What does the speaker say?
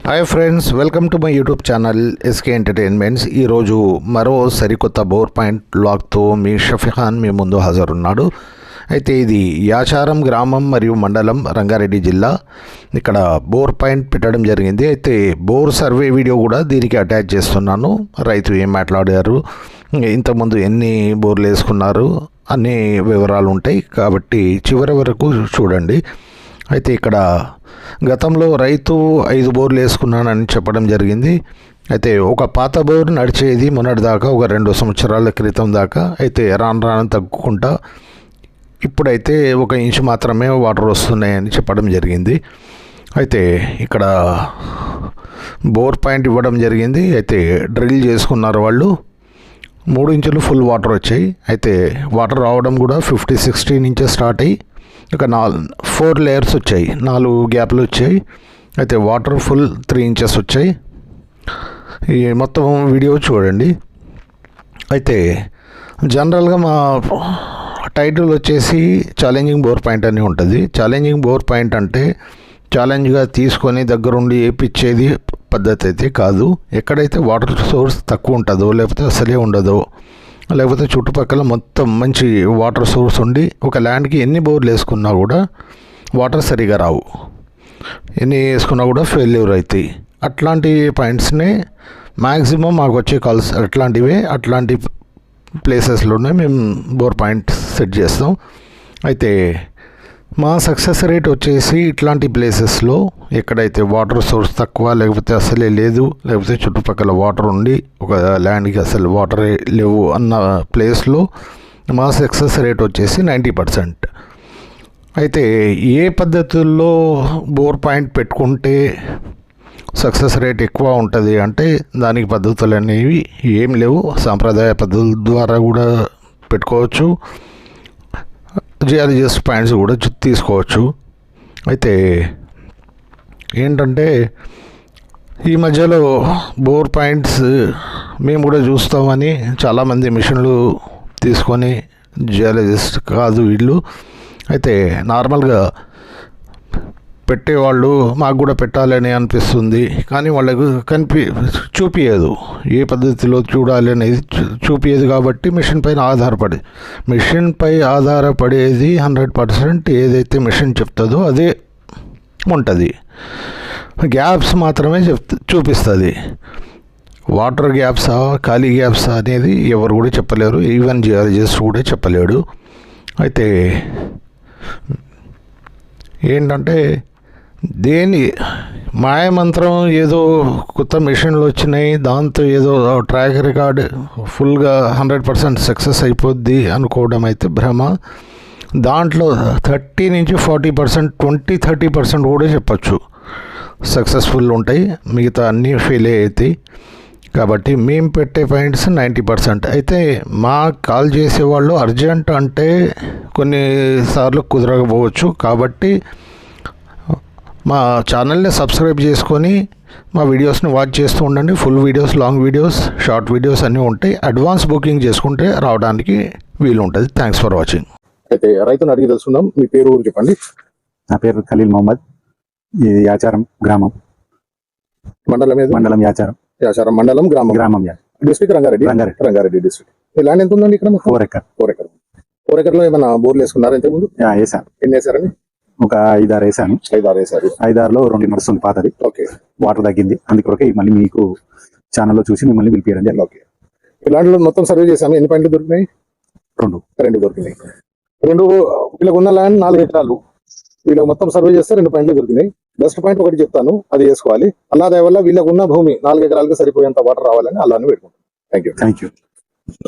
Hi friends, welcome to my YouTube channel SK entertainments. ఈరోజు మరో సరికొత్త బోర్ పాయింట్ బ్లాగ్తో మీ షఫీఖాన్ మీ ముందు హాజరున్నాడు. అయితే ఇది యాచారం గ్రామం మరియు మండలం, రంగారెడ్డి జిల్లా. ఇక్కడ బోర్ పాయింట్ పెట్టడం జరిగింది. అయితే బోర్ సర్వే వీడియో కూడా దీనికి అటాచ్ చేస్తున్నాను. రైతు ఏం మాట్లాడారు, ఇంతకుముందు ఎన్ని బోర్లు వేసుకున్నారు అన్ని వివరాలు ఉంటాయి కాబట్టి చివరి వరకు చూడండి. అయితే ఇక్కడ గతంలో రైతు 5 బోర్లు వేసుకున్నానని చెప్పడం జరిగింది. అయితే ఒక పాత బోర్ నడిచేది మొన్నటి దాకా, ఒక 2 సంవత్సరాల క్రితం దాకా. అయితే రాను తగ్గుకుంటా ఇప్పుడైతే 1 ఇంచు మాత్రమే వాటర్ వస్తున్నాయని చెప్పడం జరిగింది. అయితే ఇక్కడ బోర్ పాయింట్ ఇవ్వడం జరిగింది. అయితే డ్రిల్ చేసుకున్నారు వాళ్ళు. 3 ఇంచులు ఫుల్ వాటర్ వచ్చాయి. అయితే వాటర్ రావడం కూడా 50-60 నుంచి స్టార్ట్ అయ్యి ఇక 4 లేయర్స్ వచ్చాయి, 4 గ్యాప్లు వచ్చాయి. అయితే వాటర్ ఫుల్ 3 ఇంచెస్ వచ్చాయి. ఈ మొత్తం వీడియో చూడండి. అయితే జనరల్గా మా టైటిల్ వచ్చేసి ఛాలెంజింగ్ బోర్ పాయింట్ అని ఉంటుంది. ఛాలెంజింగ్ బోర్ పాయింట్ అంటే ఛాలెంజ్గా తీసుకొని దగ్గరుండి వేయించేది పద్ధతి అయితే కాదు. ఎక్కడైతే వాటర్ సోర్స్ తక్కువ ఉంటుందో, లేకపోతే అసలే ఉండదో, లేకపోతే చుట్టుపక్కల మొత్తం మంచి వాటర్ సోర్స్ ఉండి ఒక ల్యాండ్కి ఎన్ని బోర్లు వేసుకున్నా కూడా వాటర్ సరిగా రావు, ఎన్ని వేసుకున్నా కూడా ఫెయిల్యూర్ అవుతాయి. అట్లాంటి పాయింట్స్నే మ్యాక్సిమం మాకు వచ్చే కాల్స్ అట్లాంటి ప్లేసెస్లోనే మేము బోర్ పాయింట్ సెట్ చేస్తాం. అయితే మా సక్సెస్ రేట్ వచ్చేసి ఇట్లాంటి ప్లేసెస్లో ఎక్కడైతే వాటర్ సోర్స్ తక్కువ, లేకపోతే అసలే లేదు, లేకపోతే చుట్టుపక్కల వాటర్ ఉండి ఒక ల్యాండ్కి అసలు వాటరే లేవు అన్న ప్లేస్లో మా సక్సెస్ రేట్ వచ్చేసి 90%. అయితే ఏ పద్ధతుల్లో బోర్ పాయింట్ పెట్టుకుంటే సక్సెస్ రేట్ ఎక్కువ ఉంటుంది అంటే దానికి పద్ధతులు అనేవి ఏం లేవు. సాంప్రదాయ పద్ధతుల ద్వారా కూడా పెట్టుకోవచ్చు, జియాలజిస్ట్ పాయింట్స్ కూడా తీసుకోవచ్చు. అయితే ఏంటంటే ఈ మధ్యలో బోర్ పాయింట్స్ మేము కూడా చూస్తామని చాలామంది మిషన్లు తీసుకొని, జియాలజిస్ట్ కాదు వీళ్ళు, అయితే నార్మల్గా పెట్టేవాళ్ళు మాకు కూడా పెట్టాలని అనిపిస్తుంది, కానీ వాళ్ళకు చూపించదు ఏ పద్ధతిలో చూడాలి అనేది చూపించదు. కాబట్టి మిషన్ పై ఆధారపడేది 100% ఏదైతే మిషన్ చెప్తుందో అదే ఉంటుంది. గ్యాప్స్ మాత్రమే చూపిస్తుంది. వాటర్ గ్యాప్సా, ఖాళీ గ్యాప్సా అనేది ఎవరు కూడా చెప్పలేరు, ఈవెన్ జియాలజిస్ట్ కూడా చెప్పలేడు. అయితే ఏంటంటే దేని మాయమంత్రం ఏదో కొత్త మిషన్లు వచ్చినాయి, దాంతో ఏదో ట్రాక్ రికార్డ్ ఫుల్గా 100% సక్సెస్ అయిపోద్ది అనుకోవడం అయితే భ్రమ. దాంట్లో 30-40%, 20-30% కూడా చెప్పచ్చు సక్సెస్ఫుల్ ఉంటాయి, మిగతా అన్నీ ఫెయిల్ అవుతాయి. కాబట్టి మేము పెట్టే పాయింట్స్ 90%. అయితే మా కాల్ చేసేవాళ్ళు అర్జెంట్ అంటే కొన్నిసార్లు కుదరకపోవచ్చు. కాబట్టి మా ఛానల్ని సబ్స్క్రైబ్ చేసుకొని మా వీడియోస్ని వాచ్ చేస్తూ ఉండండి. Full videos, long videos, short videos అన్నీ ఉంటాయి. అడ్వాన్స్ బుకింగ్ చేసుకుంటే రావడానికి వీలు ఉంటుంది. Thanks for watching. అయితే రైతుని అడిగి తెలుసుకుందాం. మీ పేరు, ఊరు చెప్పండి. నా పేరు ఖలీల్ మొహమ్మద్. ఇది యాచారం గ్రామం, మండలం యాచారం మండలం, గ్రామం డిస్ట్రిక్ట్ రంగారెడ్డి డిస్ట్రిక్ట్. ఈ ల్యాండ్ ఎంత ఉందండి ఇక్కడ? 4 ఎకర్. 4 ఎకర్లో ఏమైనా బోర్లు వేసుకున్నారా ఇంతకుముందు? వేసాను. ఎన్ని వేసారండి? ఒక 5-6 వేసాను. 5-6 వేసారు. 5-6లో 2 నడుస్తుంది పాతది. ఓకే. వాటర్ తగ్గింది, అందుకొరకే మళ్ళీ మీకు ఛానల్లో చూసి మిమ్మల్ని పిలిపియడం జరిగింది. ఓకే. ఇలాంటిలో మొత్తం సర్వే చేసాము. ఎన్ని పాయింట్లు దొరికినాయి? 2 దొరికినాయి. వీళ్ళకు ఉన్న ల్యాండ్ 4 ఎకరాలు. వీళ్ళకి మొత్తం సర్వే చేస్తే 2 పాయింట్లు దొరికినాయి. బెస్ట్ పాయింట్ ఒకటి చెప్తాను, అది వేసుకోవాలి. అలా వల్ల వీళ్ళకు ఉన్న భూమి 4 ఎకరాలకు సరిపోయేంత వాటర్ రావాలని అలానే పెట్టుకుంటాను. Thank you.